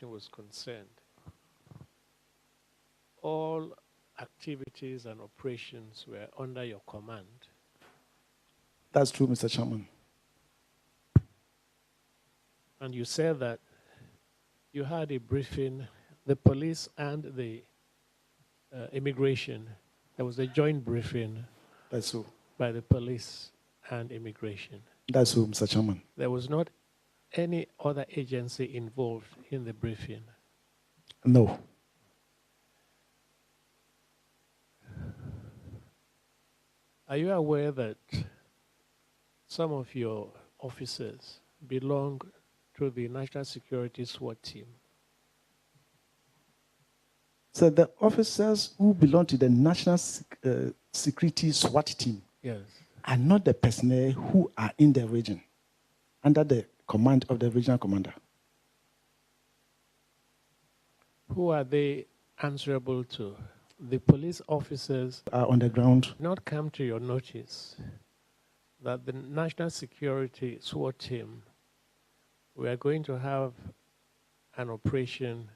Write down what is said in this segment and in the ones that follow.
was concerned, all activities and operations were under your command. That's true, Mr. Chairman. And you said that you had a briefing, the police and the immigration. There was a joint briefing. That's so. By the police and immigration. That's so, Mr. Chairman. There was not any other agency involved in the briefing. No. Are you aware that some of your officers belong to the National Security SWAT team? So the officers who belong to the National Security SWAT team are not the personnel who are in the region under the command of the regional commander. Who are they answerable to? The police officers are on the ground. Not come to your notice that the National Security SWAT team, we are going to have an operation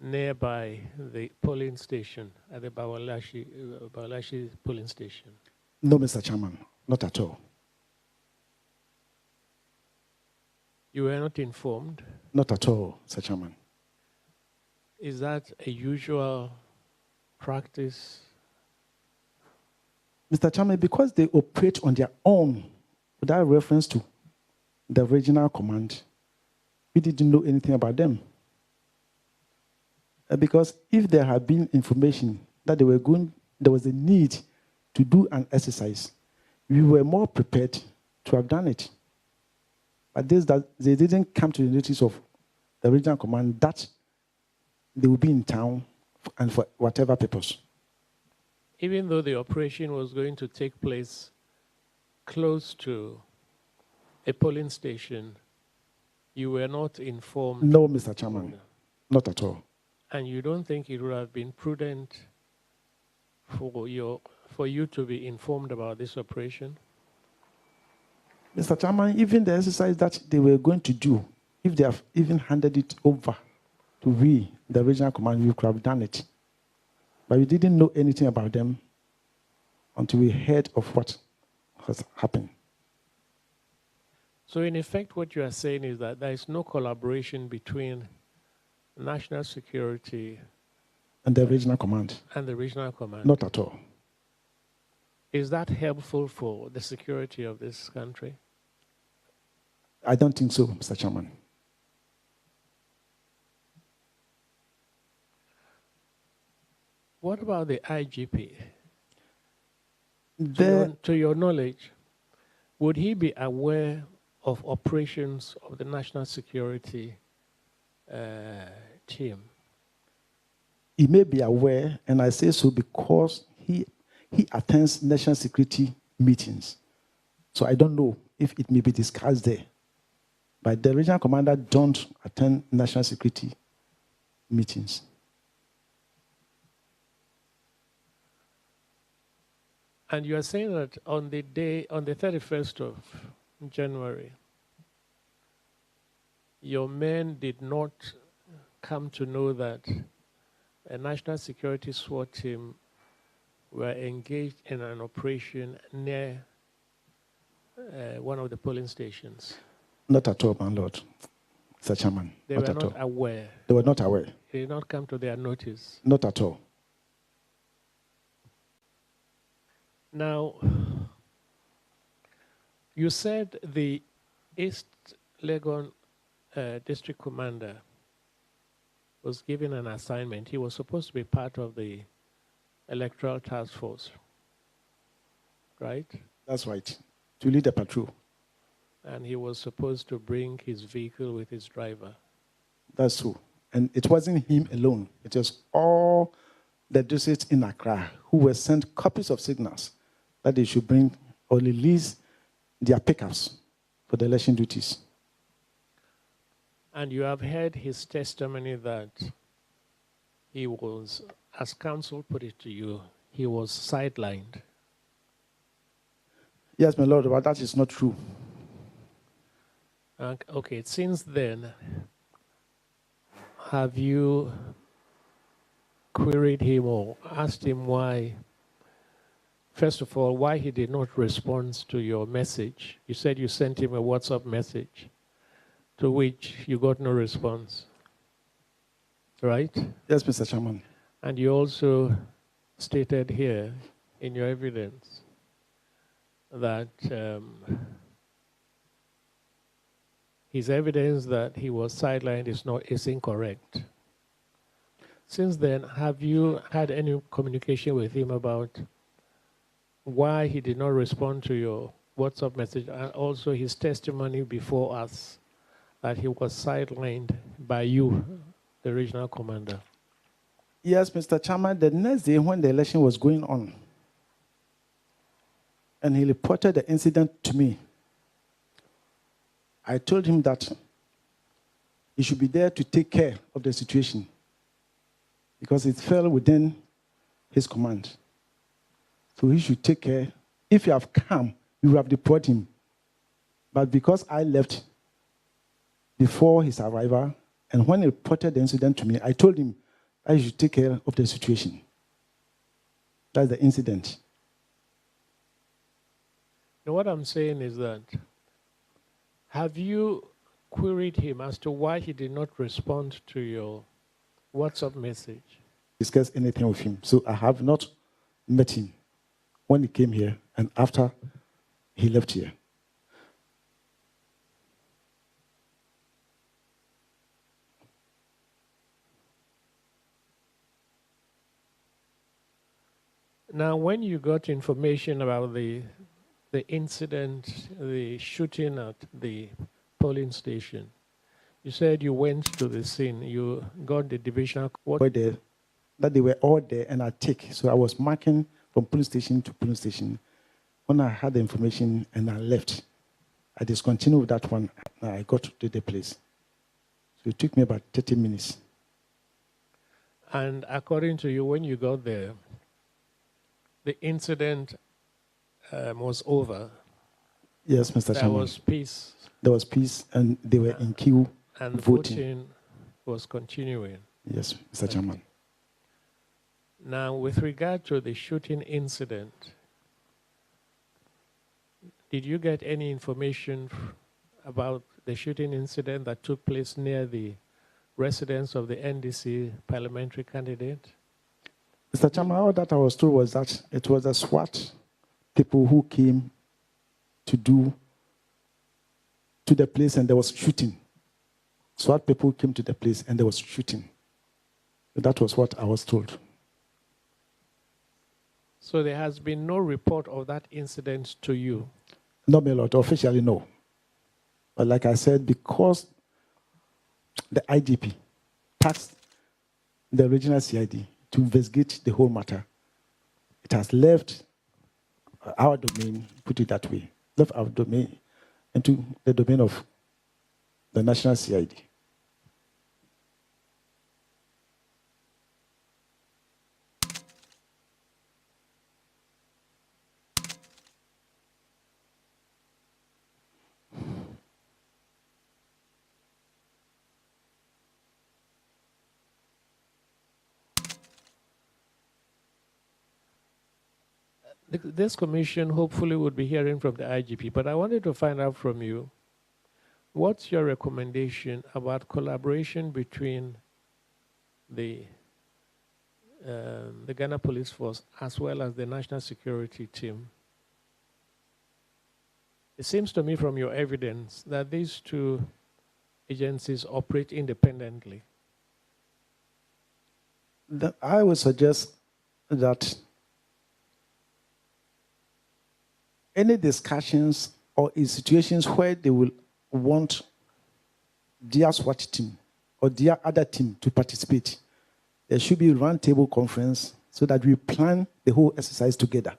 nearby the polling station, at the Bawalashi polling station? No, Mr. Chairman, not at all. You were not informed? Not at all, Mr. Chairman. Is that a usual practice? Mr. Chairman, because they operate on their own without reference to the regional command, we didn't know anything about them. Because if there had been information that there was a need to do an exercise, we were more prepared to have done it. But they didn't come to the notice of the regional command that they will be in town and for whatever purpose. Even though the operation was going to take place close to a polling station, you were not informed? No, Mr. Chairman, not at all. And you don't think it would have been prudent for you to be informed about this operation? Mr. Chairman, even the exercise that they were going to do, if they have even handed it over to we, the regional command, we could have done it. But we didn't know anything about them until we heard of what has happened. So in effect, what you are saying is that there is no collaboration between national security and the regional command. And the regional command. Not at all. Is that helpful for the security of this country? I don't think so, Mr. Chairman. What about the IGP? To your knowledge, would he be aware of operations of the national security team? He may be aware, and I say so because he attends national security meetings. So I don't know if it may be discussed there. But the regional commander don't attend national security meetings. And you are saying that on the 31st of January, your men did not come to know that a national security SWAT team were engaged in an operation near one of the polling stations. Not at all, my lord, Mr. Chairman. They were not aware. They were not aware. They did not come to their notice. Not at all. Now, you said the East Legon district commander was given an assignment. He was supposed to be part of the electoral task force, right? That's right, to lead the patrol. And he was supposed to bring his vehicle with his driver. That's true. And it wasn't him alone. It was all the districts in Accra who were sent copies of signals that they should bring or release their pickups for the election duties. And you have heard his testimony that he was, as counsel put it to you, he was sidelined. Yes, my lord, but that is not true. Okay, since then, have you queried him or asked him why, first of all, why he did not respond to your message? You said you sent him a WhatsApp message to which you got no response, right? Yes, Mr. Chairman. And you also stated here in your evidence that his evidence that he was sidelined is incorrect. Since then, have you had any communication with him about why he did not respond to your WhatsApp message and also his testimony before us that he was sidelined by you, the regional commander? Yes, Mr. Chairman, the next day when the election was going on, and he reported the incident to me, I told him that he should be there to take care of the situation because it fell within his command. So he should take care. If you have come, you would have deported him. But because I left before his arrival, and when he reported the incident to me, I told him I should take care of the situation. That's the incident. Now, what I'm saying is that, have you queried him as to why he did not respond to your WhatsApp message? Discuss anything with him. So I have not met him when he came here and after he left here. Now, when you got information about the incident, the shooting at the polling station, you said you went to the scene. You got the divisional there, that they were all there and I take. So I was marking from police station to police station. When I had the information and I left, I discontinued with that one. And I got to the place. So it took me about 30 minutes. And according to you, when you got there, the incident was over. Yes, Mr. Chairman. There was peace. There was peace, and they were in queue and voting. Voting was continuing. Yes, Mr. Chairman. Now, with regard to the shooting incident, did you get any information about the shooting incident that took place near the residence of the NDC parliamentary candidate? Mr. Chairman, all that I was told was that it was the SWAT people who came to the place and there was shooting. SWAT people came to the place and there was shooting. That was what I was told. So there has been no report of that incident to you? Not a lot, officially no. But like I said, because the IGP tasked the regional CID to investigate the whole matter, it has left our domain, put it that way, left our domain into the domain of the national CID. This commission hopefully would be hearing from the IGP, but I wanted to find out from you, what's your recommendation about collaboration between the Ghana Police Force as well as the National Security Team? It seems to me from your evidence that these two agencies operate independently. I would suggest that any discussions or in situations where they will want their SWAT team or their other team to participate, there should be a roundtable conference so that we plan the whole exercise together.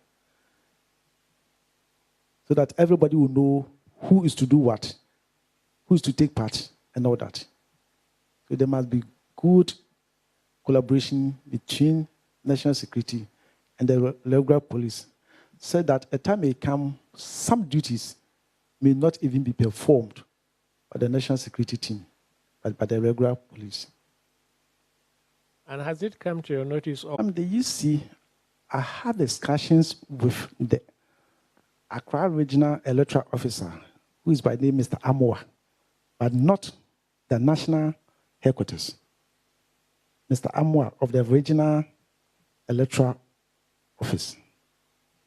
So that everybody will know who is to do what, who is to take part, and all that. So there must be good collaboration between national security and the regular police, so that a time may come, some duties may not even be performed by the national security team, but by the regular police. And has it come to your notice? The UC, I had discussions with the Accra Regional Electoral Officer, who is by name Mr. Amoa, but not the national headquarters. Mr. Amoa of the Regional Electoral Office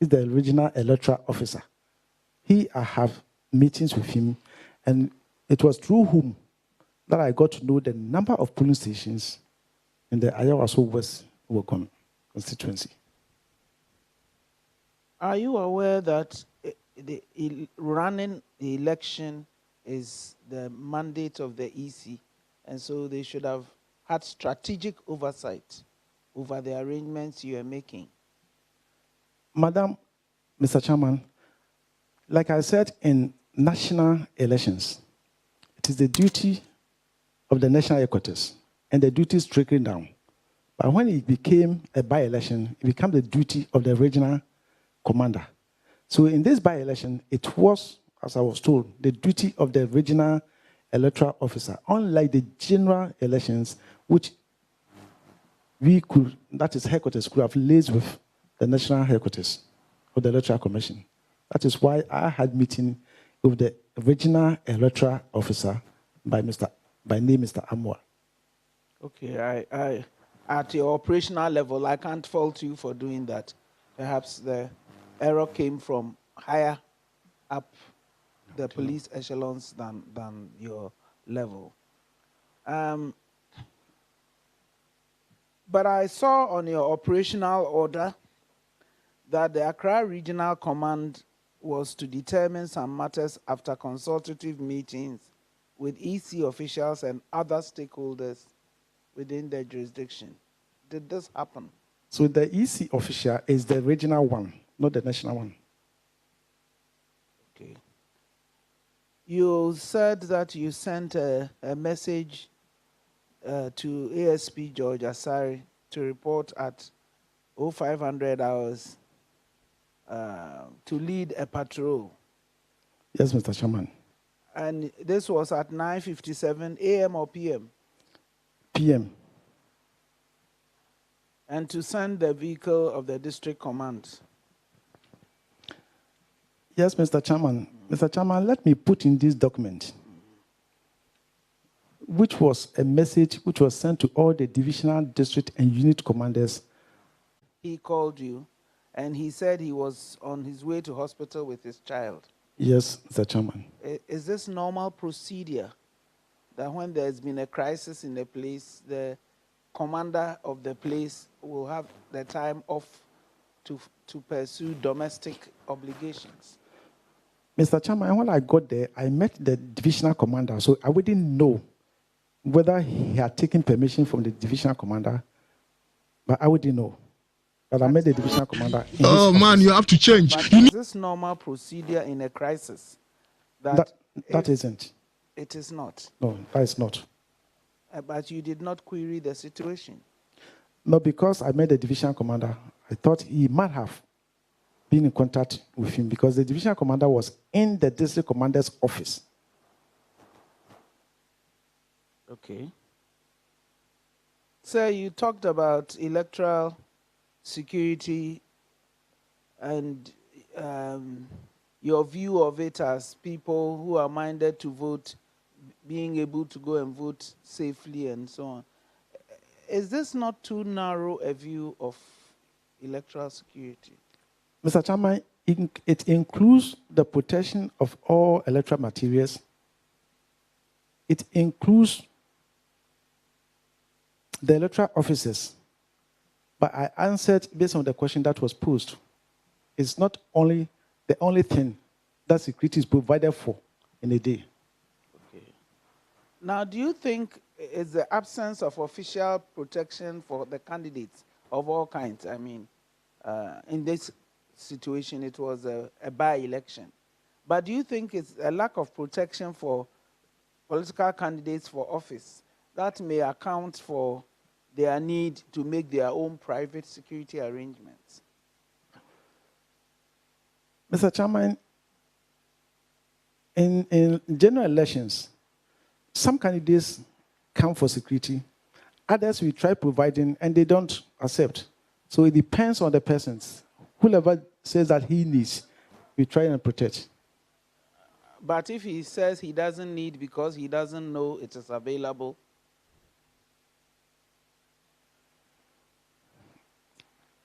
is the regional electoral officer. I have meetings with him, and it was through whom that I got to know the number of polling stations in the Ayawaso West Wokom constituency. Are you aware that running the election is the mandate of the EC, and so they should have had strategic oversight over the arrangements you are making? Madam, Mr. Chairman, like I said, in national elections, it is the duty of the national headquarters, and the duty is trickling down. But when it became a by-election, it became the duty of the regional commander. So in this by-election, it was, as I was told, the duty of the regional electoral officer, unlike the general elections, which we could, that is headquarters, could have liaised with the national headquarters of the Electoral Commission. That is why I had meeting with the regional electoral officer by name Mr. Amoa. Okay, I at your operational level, I can't fault you for doing that. Perhaps the error came from higher up the police echelons than your level. But I saw on your operational order that the Accra Regional Command was to determine some matters after consultative meetings with EC officials and other stakeholders within their jurisdiction. Did this happen? So the EC official is the regional one, not the national one. Okay. You said that you sent a message to ASP George Asari to report at 0500 hours to lead a patrol. Yes, Mr. Chairman. And this was at 9:57 a.m. or p.m.? PM. And to send the vehicle of the district command. Yes, Mr. Chairman. Mr. Chairman, let me put in this document, which was a message which was sent to all the divisional, district, and unit commanders. He called you, and he said he was on his way to hospital with his child. Yes, Mr. Chairman. Is this normal procedure that when there's been a crisis in a place, the commander of the place will have the time off to pursue domestic obligations? Mr. Chairman, when I got there, I met the divisional commander, so I wouldn't know whether he had taken permission from the divisional commander, but I wouldn't know. But I met the divisional commander. Oh man, you have to change. But is this normal procedure in a crisis? That isn't. It is not. No, that is not. But you did not query the situation. No, because I met the divisional commander, I thought he might have been in contact with him because the divisional commander was in the district commander's office. Okay. Sir, you talked about electoral security and your view of it as people who are minded to vote, being able to go and vote safely and so on. Is this not too narrow a view of electoral security? Mr. Chairman, it includes the protection of all electoral materials. It includes the electoral officers. But I answered based on the question that was posed. It's not only the only thing that security is provided for in a day. Okay. Now, do you think it's the absence of official protection for the candidates of all kinds? I mean, in this situation, it was a by-election. But do you think it's a lack of protection for political candidates for office that may account for their need to make their own private security arrangements? Mr. Chairman, in general elections, some candidates come for security, Others we try providing and they don't accept. So it depends on the persons. Whoever says that he needs, we try and protect. But if he says he doesn't need because he doesn't know it is available,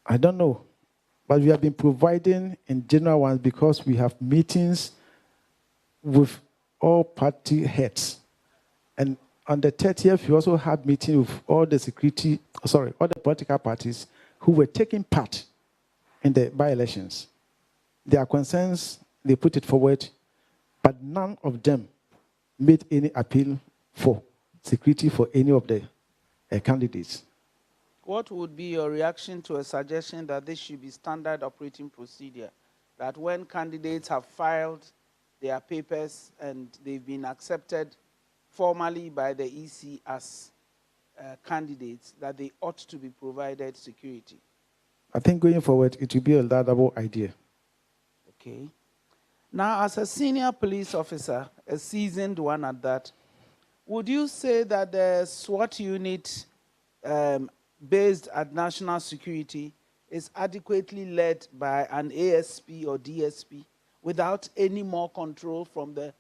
I don't know. But we have been providing in general ones because we have meetings with all party heads. And on the 30th, we also had meeting with all the all the political parties who were taking part in the by-elections. Their concerns, they put it forward, but none of them made any appeal for security for any of the candidates. what would be your reaction to a suggestion that this should be standard operating procedure? That when candidates have filed their papers and they've been accepted formally by the EC as candidates, that they ought to be provided security? I think going forward, it will be a laudable idea. Okay. Now, as a senior police officer, a seasoned one at that, would you say that the SWAT unit based at national security is adequately led by an ASP or DSP without any more control from the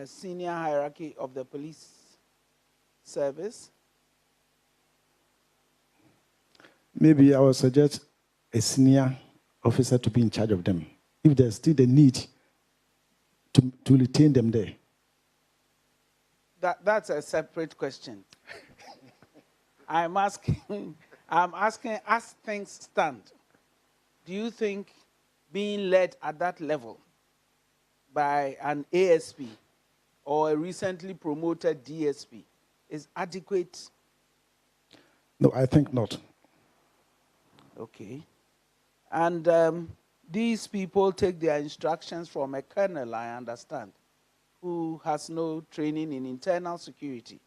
senior hierarchy of the police service? Maybe I will suggest a senior officer to be in charge of them, if there's still the need to retain them there. That's a separate question. I'm asking, as things stand, do you think being led at that level by an ASP or a recently promoted DSP is adequate? No, I think not. Okay. And these people take their instructions from a colonel, I understand, who has no training in internal security.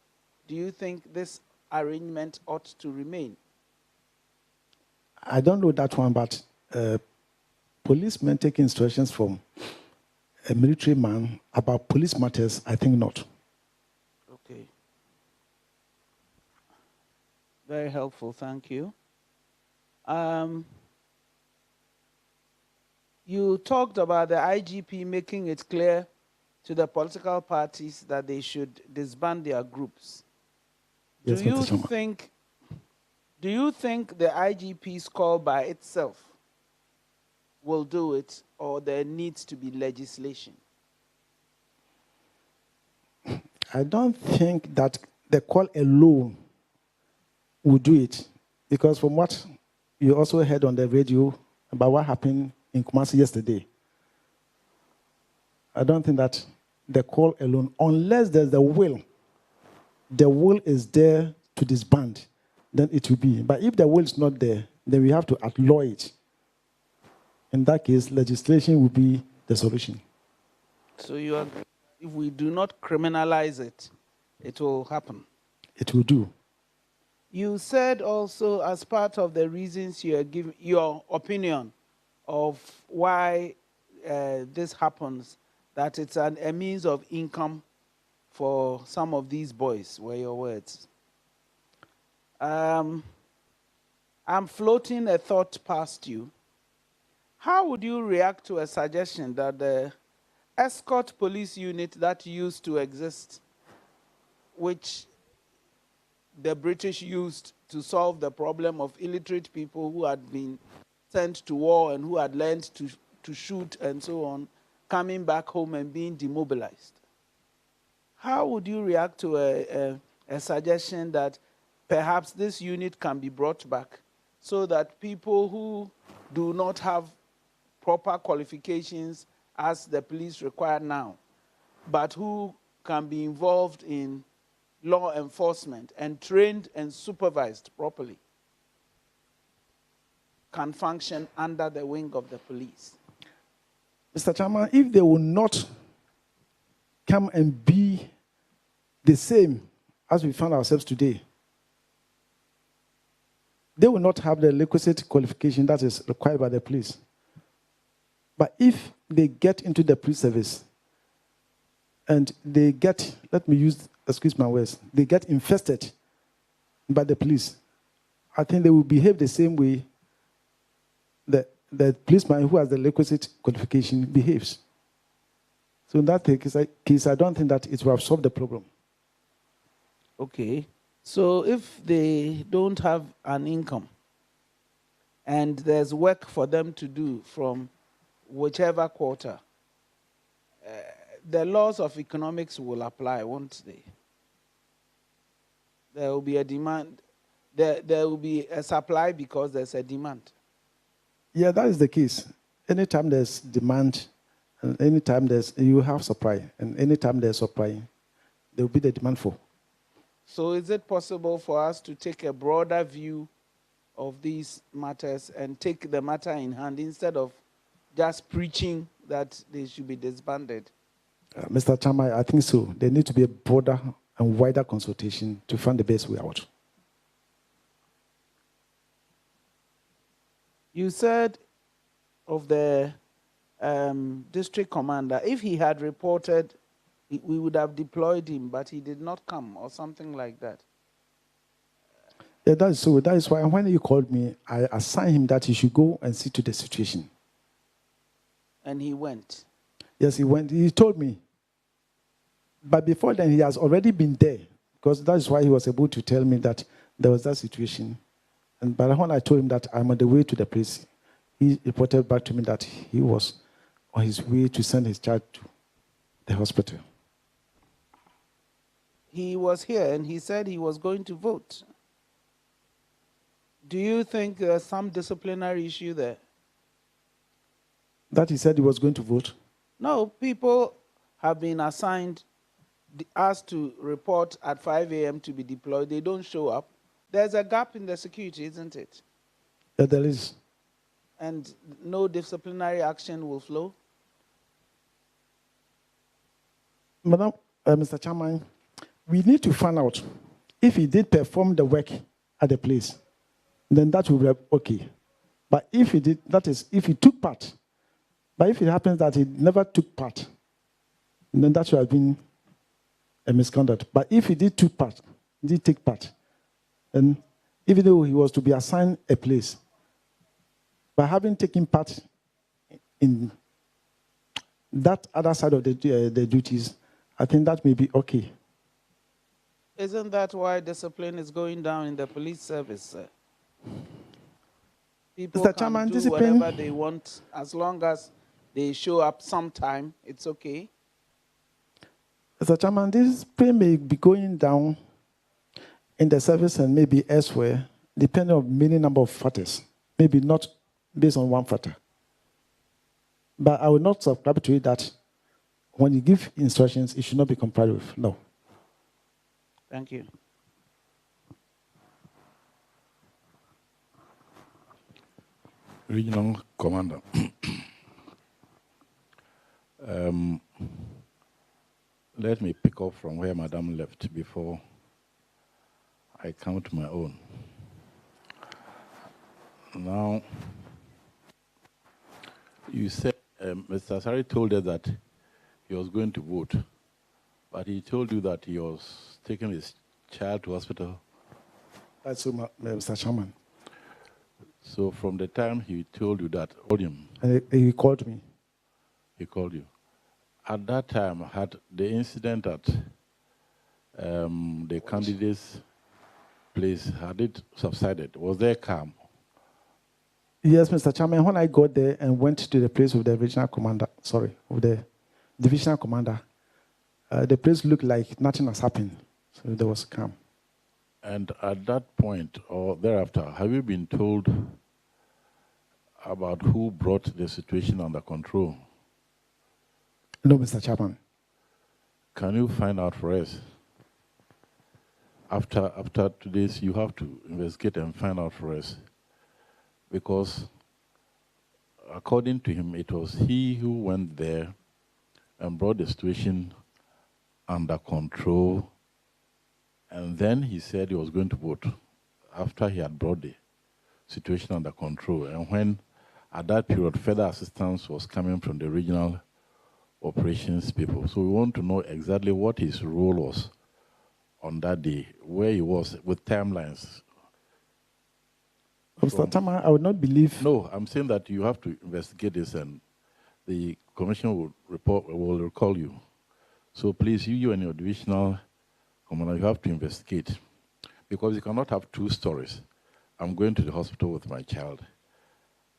Do you think this arrangement ought to remain? I don't know that one, but policemen take instructions from a military man about police matters, I think not. Okay. Very helpful, thank you. You talked about the IGP making it clear to the political parties that they should disband their groups. Yes, Do you think the IGP's call by itself will do it, or there needs to be legislation? I don't think that the call alone will do it, because from what you also heard on the radio about what happened in Kumasi yesterday, I don't think that the call alone, unless there's the will is there to disband, then it will be. But if the will is not there, then we have to outlaw it. In that case, legislation will be the solution. So if we do not criminalize it, it will happen? It will do. You said also, as part of the reasons you are giving, your opinion of why this happens, that it's a means of income for some of these boys, were your words. I'm floating a thought past you. How would you react to a suggestion that the escort police unit that used to exist, which the British used to solve the problem of illiterate people who had been sent to war and who had learned to shoot and so on, coming back home and being demobilized? How would you react to a suggestion that perhaps this unit can be brought back so that people who do not have proper qualifications as the police require now, but who can be involved in law enforcement and trained and supervised properly, can function under the wing of the police? Mr. Chairman, if they will not come and be the same as we found ourselves today, they will not have the requisite qualification that is required by the police. But if they get into the police service and they get, excuse my words, they get infested by the police, I think they will behave the same way the policeman who has the requisite qualification behaves. So in that case, I don't think that it will have solved the problem. Okay. So if they don't have an income and there's work for them to do from whichever quarter, the laws of economics will apply, won't they? There will be a demand. There will be a supply because there's a demand. Yeah, that is the case. Anytime there's demand, and anytime you have supply, and anytime there's supply, there will be the demand for. So is it possible for us to take a broader view of these matters and take the matter in hand instead of just preaching that they should be disbanded? Mr. Chama, I think so. There needs to be a broader and wider consultation to find the best way out. You said of the district commander, if he had reported, we would have deployed him, but he did not come or something like that. Yeah, that is so. That is why when he called me, I assigned him that he should go and see to the situation. And he went? Yes, he went. He told me. But before then, he has already been there, because that is why he was able to tell me that there was that situation. And but when I told him that I'm on the way to the place, he reported back to me that he was on his way to send his child to the hospital. He was here and he said he was going to vote. Do you think there's some disciplinary issue there? That he said he was going to vote? No, people have been asked to report at 5 a.m. to be deployed. They don't show up. There's a gap in the security, isn't it? Yeah, there is. And no disciplinary action will flow? Madam, Mr. Chairman, we need to find out if he did perform the work at the place, then that will be okay. But if he did, that is, if he took part, but if it happens that he never took part, then that should have been a misconduct. But if he did take part, and even though he was to be assigned a place, by having taken part in that other side of the duties, I think that may be okay. Isn't that why discipline is going down in the police service, sir? People Mr. can Chairman, do discipline, whatever they want as long as they show up sometime. It's okay. Mr. Chairman, this pay may be going down in the service and maybe elsewhere, depending on many number of factors. Maybe not based on one factor. But I will not subscribe to it that when you give instructions, it should not be complied with. No. Thank you. Regional Commander. Let me pick up from where Madam left before I come to my own. Now, you said Mr. Asari told us that he was going to vote, but he told you that he was taking his child to hospital. That's so, Mr. Chairman. So from the time he told you that, called him. He called me. He called you. At that time, had the incident at the candidate's place, had it subsided? Was there calm? Yes, Mr. Chairman. When I got there and went to the place of the regional commander, of the divisional commander, the place looked like nothing has happened. So there was calm. And at that point or thereafter, have you been told about who brought the situation under control? No, Mr. Chairman. Can you find out for us? After today's, you have to investigate and find out for us. Because according to him, it was he who went there and brought the situation under control. And then he said he was going to vote after he had brought the situation under control. And when, at that period, further assistance was coming from the regional operations people. So we want to know exactly what his role was on that day, where he was with timelines. Mr. Tama, I would not believe. No, I'm saying that you have to investigate this, and the commission will recall you. So please, you and your divisional commander, you have to investigate, because you cannot have two stories. I'm going to the hospital with my child.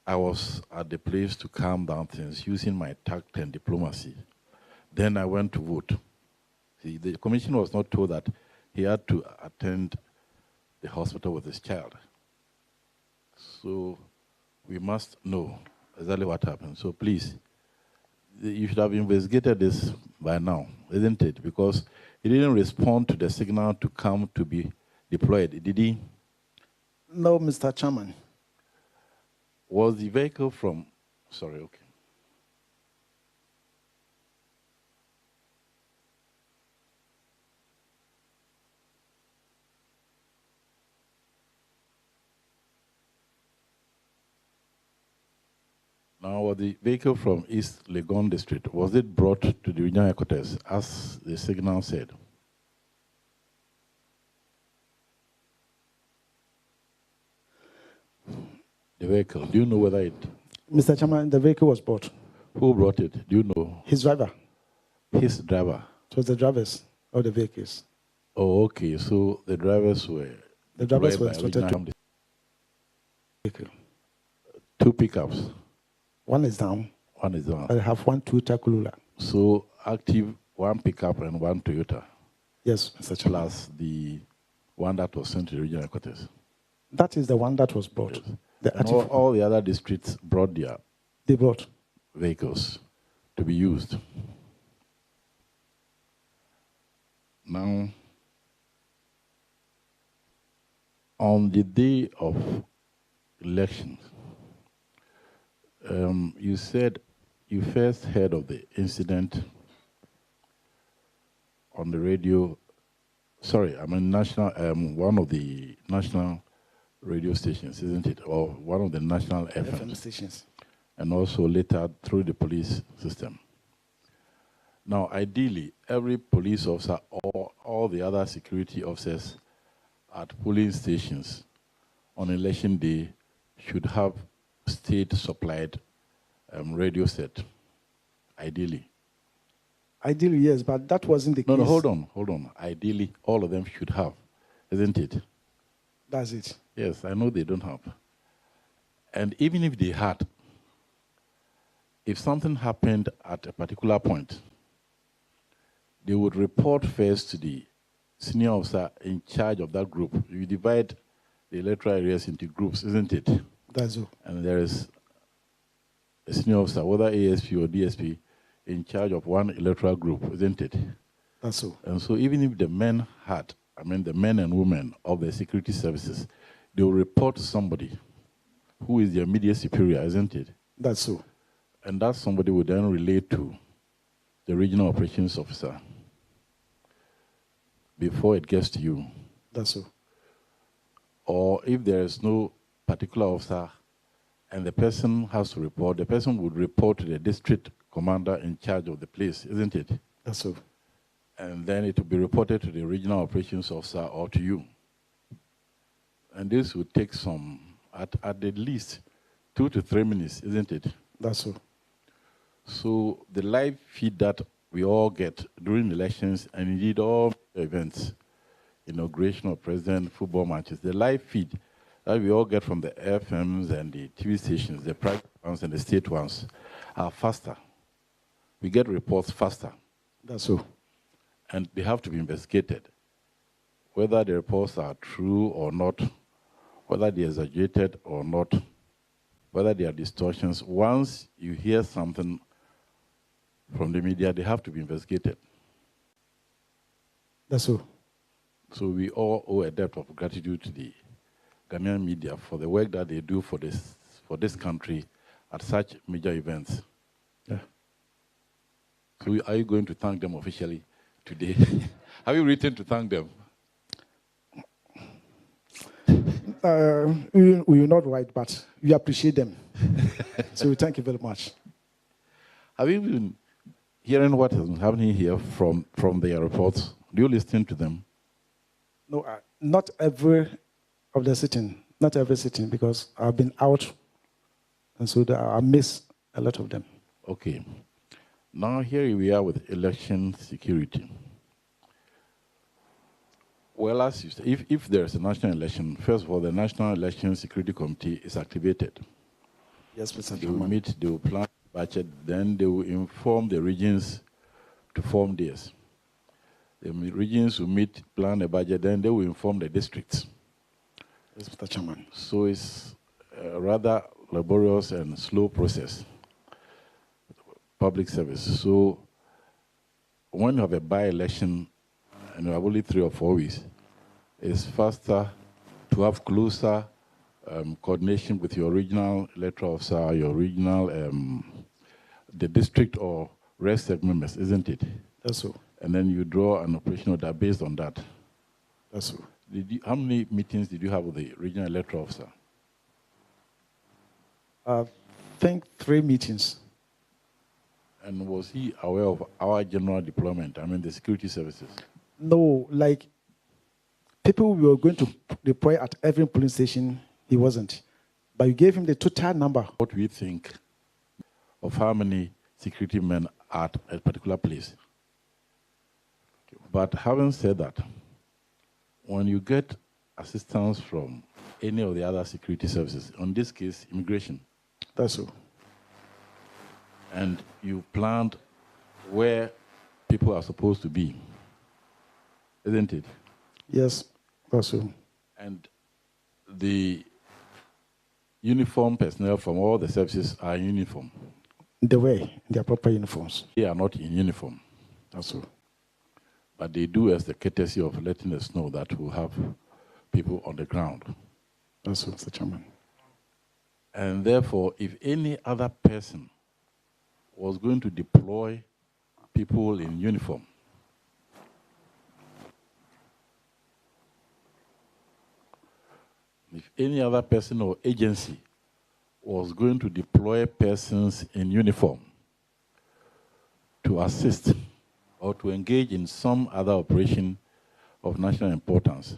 I was at the place to calm down things using my tact and diplomacy. Then I went to vote. See, the commission was not told that he had to attend the hospital with his child. So we must know exactly what happened. So please, you should have investigated this by now, isn't it? Because he didn't respond to the signal to come to be deployed, did he? No, Mr. Chairman. Was the vehicle from, sorry, okay. Now, was the vehicle from East Legon District, was it brought to the regional headquarters, as the signal said? The vehicle, do you know whether it... Mr. Chairman, the vehicle was bought. Who brought it? Do you know? His driver. His driver? It was the drivers of the vehicles. Oh, okay. So the drivers were... The drivers were instructed to... Vehicle. 2 pickups? One is down. One is down. I have one Toyota Corolla. So active, 1 pickup and 1 Toyota? Yes, Mr. Chairman. Plus the one that was sent to the regional headquarters? That is the one that was brought. Yes. The And all the other districts brought their... They brought. Vehicles to be used. Now, on the day of elections, you said you first heard of the incident on the radio. Sorry, I mean national, one of the national radio stations, isn't it? Or one of the national FM stations. And also later through the police system. Now, ideally, every police officer or all the other security officers at polling stations on election day should have state-supplied radio set, ideally. Ideally, yes, but that wasn't the case. No, hold on. Ideally, all of them should have, isn't it? That's it. Yes, I know they don't have. And even if they had, if something happened at a particular point, they would report first to the senior officer in charge of that group. You divide the electoral areas into groups, isn't it? That's all. And there is a senior officer, whether ASP or DSP, in charge of one electoral group, isn't it? That's all. And so even if the men had, I mean the men and women of the security services, they will report to somebody who is their immediate superior, isn't it? That's so. And that somebody would then relate to the regional operations officer before it gets to you. That's so. Or if there is no particular officer and the person has to report, the person would report to the district commander in charge of the place, isn't it? That's so. And then it will be reported to the regional operations officer or to you. And this would take some, at the least, 2 to 3 minutes, isn't it? That's so. So the live feed that we all get during elections, and indeed all events, inauguration of president, football matches, the live feed that we all get from the FMs and the TV stations, the private ones and the state ones, are faster. We get reports faster. That's so. And they have to be investigated, whether the reports are true or not, whether they're exaggerated or not, whether they are distortions. Once you hear something from the media, they have to be investigated. That's so. So we all owe a debt of gratitude to the Ghanaian media for the work that they do for this country at such major events. Yeah. So are you going to thank them officially today? Have you written to thank them? We will not write, but we appreciate them. So thank you very much. Have you been hearing what has been happening here from their reports? Do you listen to them? No, not every of the sitting, not every sitting, because I've been out, and so I miss a lot of them. Okay. Now here we are with election security. Well, as you say, if there's a national election, first of all, the National Election Security Committee is activated. Yes, Mr. They will Chairman. meet, they will plan budget, then they will inform the regions to form theirs. The regions will meet, plan a budget, then they will inform the districts. Yes, Mr. Chairman. So it's a rather laborious and slow process, public service. So when you have a by-election and you have only 3 or 4 weeks, it's faster to have closer coordination with your regional electoral officer, your regional, the district or rest of members, isn't it? That's so. And then you draw an operational data based on that. That's so. How many meetings did you have with the regional electoral officer? I think 3 meetings. And was he aware of our general deployment, I mean the security services? No, like people we were going to deploy at every police station, he wasn't. But you gave him the total number. What do you think of how many security men are at a particular place? But having said that, when you get assistance from any of the other security services, in this case, immigration, That's so. and you planned where people are supposed to be, isn't it? Yes, that's so. And the uniform personnel from all the services are in uniform. They were in their proper uniforms. They are not in uniform. That's so. But they do as the courtesy of letting us know that we'll have people on the ground. That's so, Mr. Chairman. And therefore, if any other person was going to deploy people in uniform, if any other person or agency was going to deploy persons in uniform to assist or to engage in some other operation of national importance,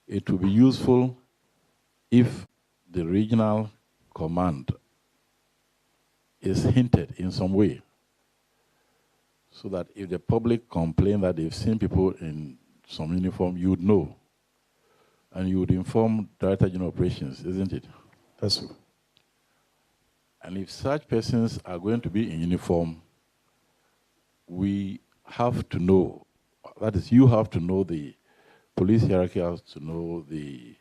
it would be useful if the regional command is hinted in some way, so that if the public complain that they've seen people in some uniform, you would know, and you would inform Director General Operations, isn't it? That's so. And if such persons are going to be in uniform, we have to know, that is, you have to know, the police hierarchy has to know, the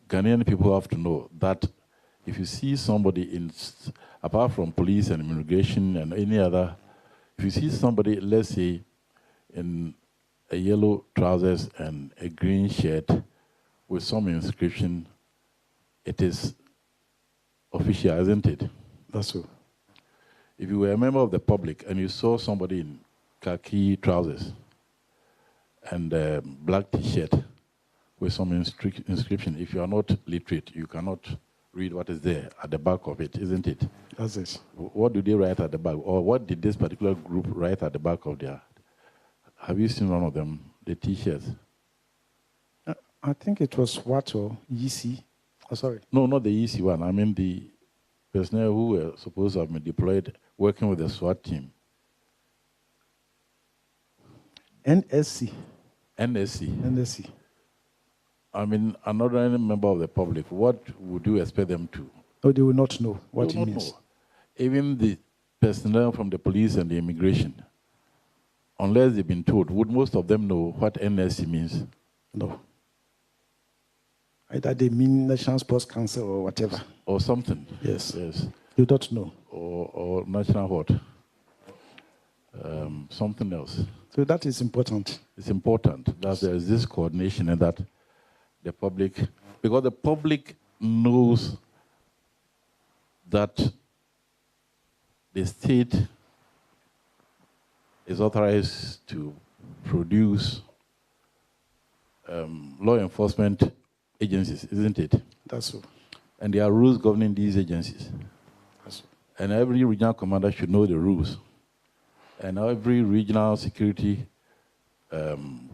Ghanaian people have to know that if you see somebody in, apart from police and immigration and any other, if you see somebody, let's say, in a yellow trousers and a green shirt with some inscription, it is official, isn't it? That's so. If you were a member of the public and you saw somebody in khaki trousers and a black T-shirt with some inscription, if you are not literate, you cannot read what is there at the back of it, isn't it? That's it. What do they write at the back? Or what did this particular group write at the back of their... Have you seen one of them, the T-shirts? I think it was what or EC. Oh, sorry. No, not the easy one. I mean the personnel who were supposed to have been deployed working with the SWAT team. NSC. NSC. NSC. I mean, another member of the public, what would you expect them to? Oh, they will not know what They it will not means. know. Even the personnel from the police and the immigration, unless they've been told, would most of them know what NSC means? No. Either they mean National Sports Council or whatever. Or something. Yes. Yes. You don't know. Or national what? Something else. So that is important. It's important that there is this coordination and that the public, because the public knows that the state is authorized to produce law enforcement agencies, isn't it? That's so. And there are rules governing these agencies. That's so. And every regional commander should know the rules. And every regional security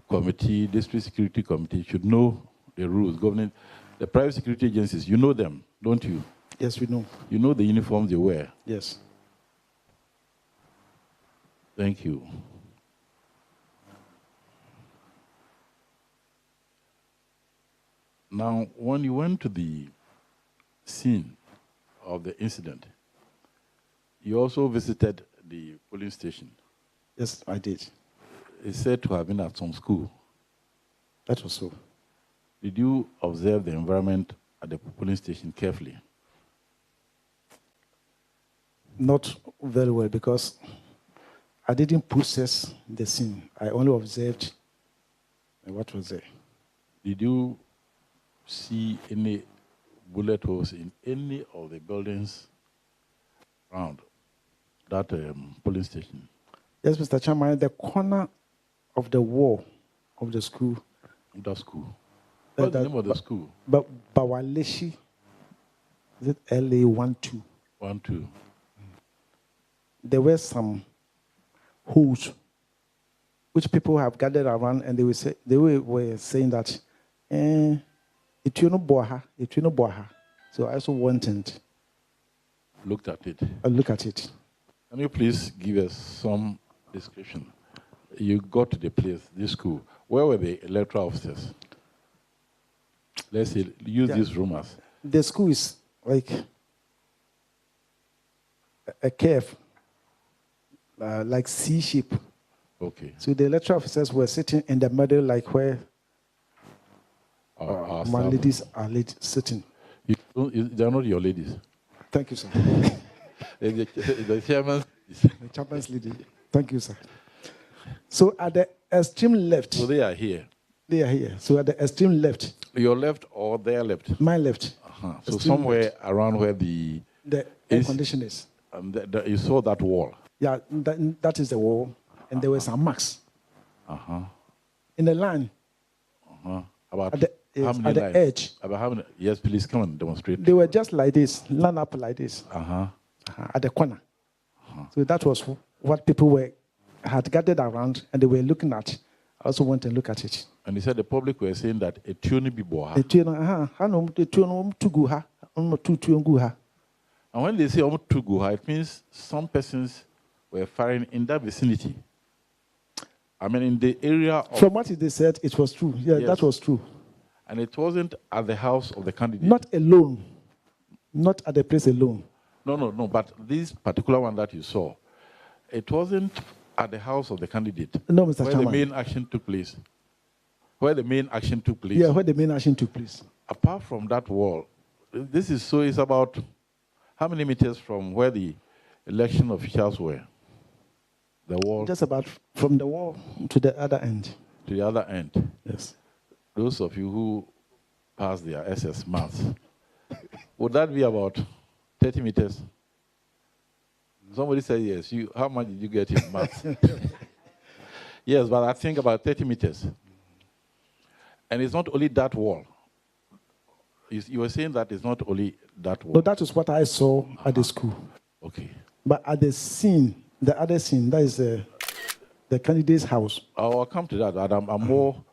committee, district security committee, should know the rules governing the private security agencies. You know them, don't you? Yes, we know. You know the uniforms they wear. Yes. Thank you. Now, when you went to the scene of the incident, you also visited the polling station. Yes, I did. It's said to have been at some school. That was so. Did you observe the environment at the polling station carefully? Not very well, because I didn't process the scene. I only observed what was there. Did you see any bullet holes in any of the buildings around that polling station? Yes, Mr. Chairman, the corner of the wall of the school. That school? What's the name of the school? Bawaleshi. Is it LA12? 12. There were some holes which people have gathered around, and they were saying that it will not bore her. So I also went and looked at it. Look at it. Can you please give us some description? You got to the place, this school. Where were the electoral officers? Let's say, use this room as. The school is like a curve, like C shape. Okay. So the electoral officers were sitting in the middle, like where my ladies are sitting. They are not your ladies. Thank you, sir. The chairman's. The chairman's lady. Thank you, sir. So at the extreme left. So they are here. They are here. So at the extreme left. Your left or their left? My left. So somewhere left, around where the air condition is. You saw that wall. Yeah, that is the wall, and there were some marks. In the line. About at the edge. About how many? Yes, please come and demonstrate. They were just like this, line up like this. At the corner. So that was what people had gathered around, and they were looking at. I also went and looked at it. And he said the public were saying that a tune be boha. And when they say guha, it means some persons were firing in that vicinity. I mean, in the area of. From what they said, it was true. Yeah, yes. That was true. And it wasn't at the house of the candidate. Not alone. Not at the place alone. No. But this particular one that you saw, it wasn't at the house of the candidate. No, Mr. Where Chairman. the main action took place. Where the main action took place. Yeah, where the main action took place. Apart from that wall, this is so. It's about how many meters from where the election officials were? The wall. Just about from the wall to the other end. To the other end. Yes. Those of you who passed their SS maths, would that be about 30 meters? Somebody said yes. How much did you get in maths? Yes, but I think about 30 meters. And it's not only that wall. You were saying that it's not only that wall. No, that is what I saw at the school. Okay. But at the scene, the other scene, that is the candidate's house. I'll come to that. I'm more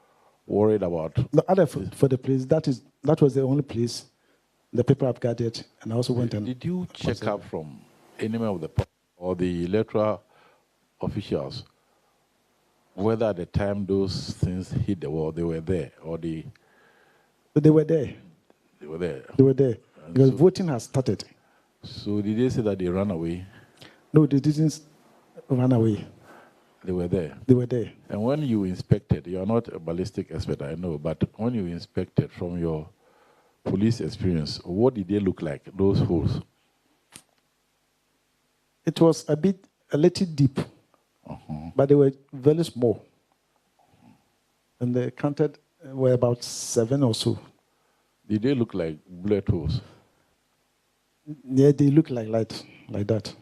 worried about. The other for the place, that was the only place the people have gathered, and I also went and. Did you check up from any of the or the electoral officials whether at the time those things hit the wall, they were there, or they were there? They were there. They were there because voting has started. So did they say that they ran away? No, they didn't run away. They were there. They were there. And when you inspected, you are not a ballistic expert, I know, but when you inspected from your police experience, what did they look like, those holes? It was a little deep, but they were very small. And they counted were about 7 or so. Did they look like bullet holes? Yeah, they look like that.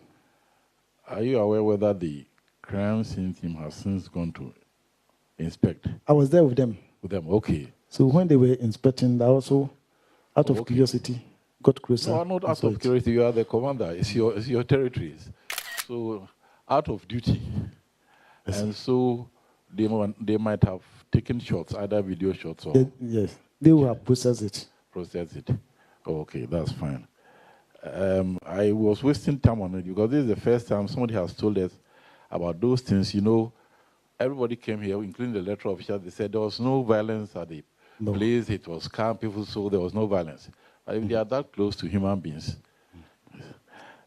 Are you aware whether the crime scene team has since gone to inspect? I was there with them. With them, okay. So when they were inspecting, I also, out of curiosity, got closer. No, not out of curiosity. You are the commander. It's your territories. So out of duty. Yes. And so they might have taken shots, either video shots or Yes, they will have processed it. processed it. Okay, that's fine. I was wasting time on it because this is the first time somebody has told us about those things. You know, everybody came here, including the electoral officials. They said there was no violence at the place. It was calm. People saw there was no violence. But if they are that close to human beings,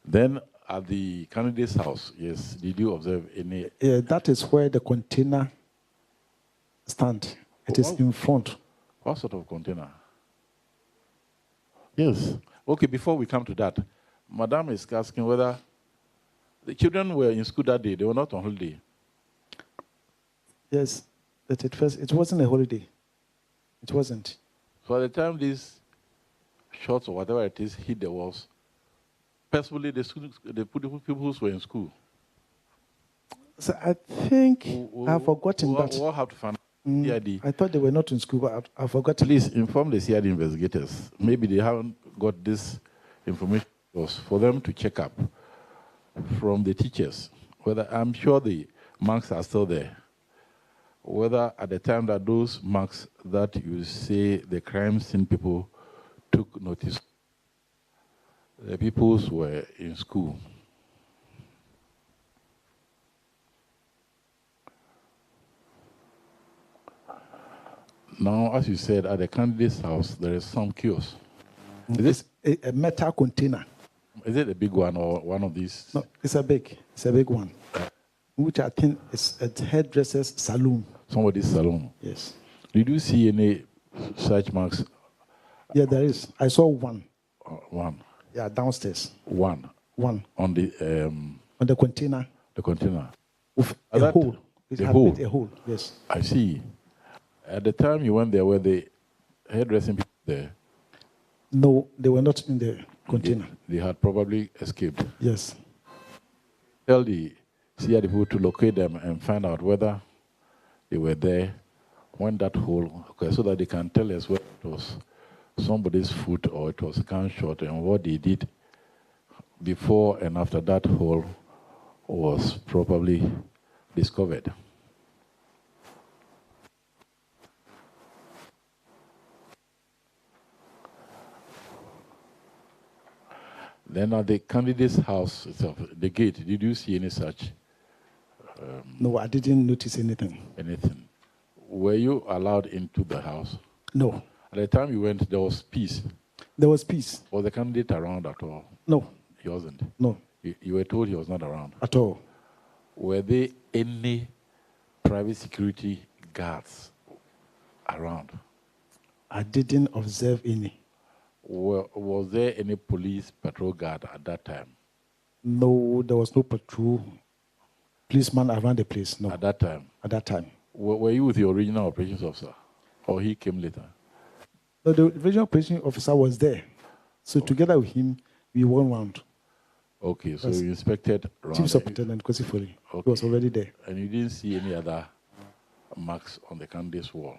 then at the candidate's house, yes, did you observe any? Yeah, that is where the container stand. It is in front. What sort of container? Yes. Okay, before we come to that, Madam is asking whether the children were in school that day. They were not on holiday. Yes, but at first it wasn't a holiday. It wasn't. So at the time these shots or whatever it is hit the walls, personally the people who were in school. So I think I've forgotten that. We'll have to find out. CID. I thought they were not in school, but I forgot. Please inform the CID investigators. Maybe they haven't got this information for them to check up from the teachers. Whether I'm sure the marks are still there. Whether at the time that those marks that you say the crime scene people took notice, the peoples were in school. Now, as you said, at the candidate's house, there is some kiosk. Is it a metal container? Is it a big one or one of these? No, it's a big one, which I think is a hairdresser's salon. Somebody's salon? Yes. Did you see any such marks? Yeah, there is. I saw one. One? Yeah, downstairs. One? On the... on the container. The container? With a hole. It had made a hole, yes. I see. At the time you went there, were the hairdressing people there? No, they were not in the container. They had probably escaped. Yes. Tell the CID people to locate them and find out whether they were there when that hole, okay, so that they can tell us whether it was somebody's foot or it was a gunshot and what they did before and after that hole was probably discovered. Then at the candidate's house itself, the gate, did you see any such? No, I didn't notice anything. Anything. Were you allowed into the house? No. At the time you went, there was peace. There was peace. Was the candidate around at all? No. He wasn't? No. You were told he was not around? At all. Were there any private security guards around? I didn't observe any. Was there any police patrol guard at that time? No, there was no patrol policeman around the place. No. At that time? At that time. Were you with the original operations officer? Or he came later? No, the regional operations officer was there. So together with him, we went round. Okay, so you inspected around. Chief Superintendent Kosifoli. Okay. He was already there. And you didn't see any other marks on the candidate's wall?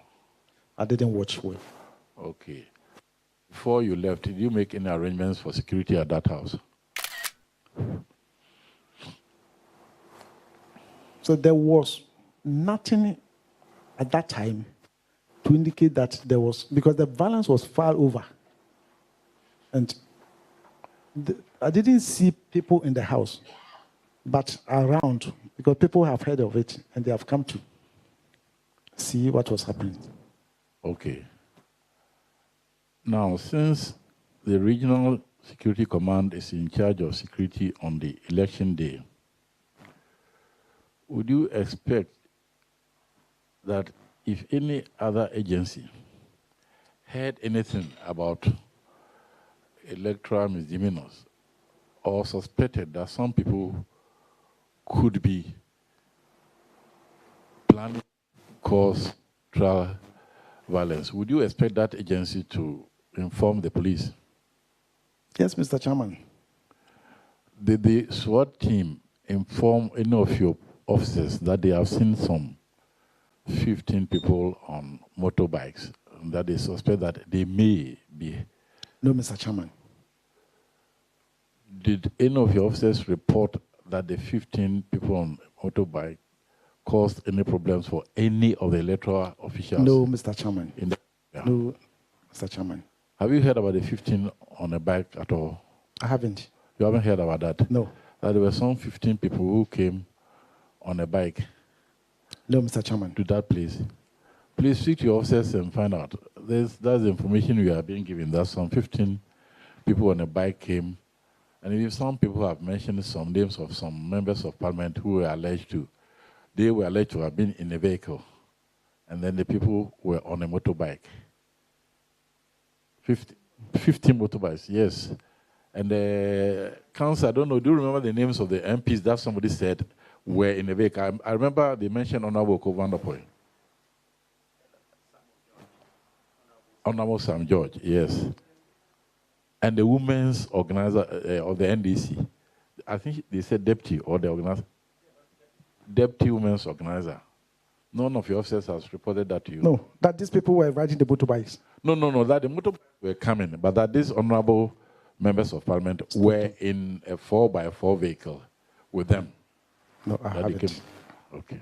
I didn't watch well. Okay. Before you left, did you make any arrangements for security at that house? So there was nothing at that time to indicate that there was, because the violence was far over. And I didn't see people in the house, but around, because people have heard of it and they have come to see what was happening. Okay. Now, since the Regional Security Command is in charge of security on the election day, would you expect that if any other agency heard anything about electoral misdemeanors or suspected that some people could be planning to cause trial violence, would you expect that agency to inform the police? Yes, Mr. Chairman. Did the SWAT team inform any of your officers that they have seen some 15 people on motorbikes that they suspect that they may be? No, Mr. Chairman. Did any of your officers report that the 15 people on motorbike caused any problems for any of the electoral officials? No, Mr. Chairman. Yeah. No, Mr. Chairman. Have you heard about the 15 on a bike at all? I haven't. You haven't heard about that? No. That there were some 15 people who came on a bike. No, Mr. Chairman. To that place. Please speak to your officers and find out. That's the information we are being given. That some 15 people on a bike came, and even some people have mentioned some names of some members of parliament who were alleged to. They were alleged to have been in a vehicle, and then the people were on a motorbike. 50 motorbikes, yes. And the council, I don't know, do you remember the names of the MPs that somebody said were in a vehicle? I remember they mentioned Honorable Kovandapoy. Honorable Sam George, yes. And the women's organizer of the NDC, I think they said deputy or the organizer. Deputy women's organizer. None of your officers has reported that to you. No, that these people were riding the motorbikes. No, that the motorbikes were coming, but that these honorable members of parliament were in a 4x4 vehicle with them. No, I haven't. Okay.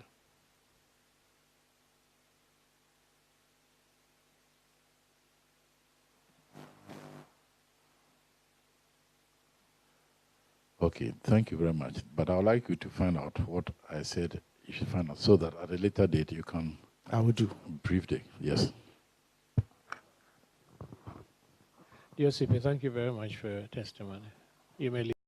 Okay, thank you very much. But I would like you to find out what I said you should find out so that at a later date you can... I will do. Brief day, yes. Dear CP, thank you very much for your testimony. You may leave.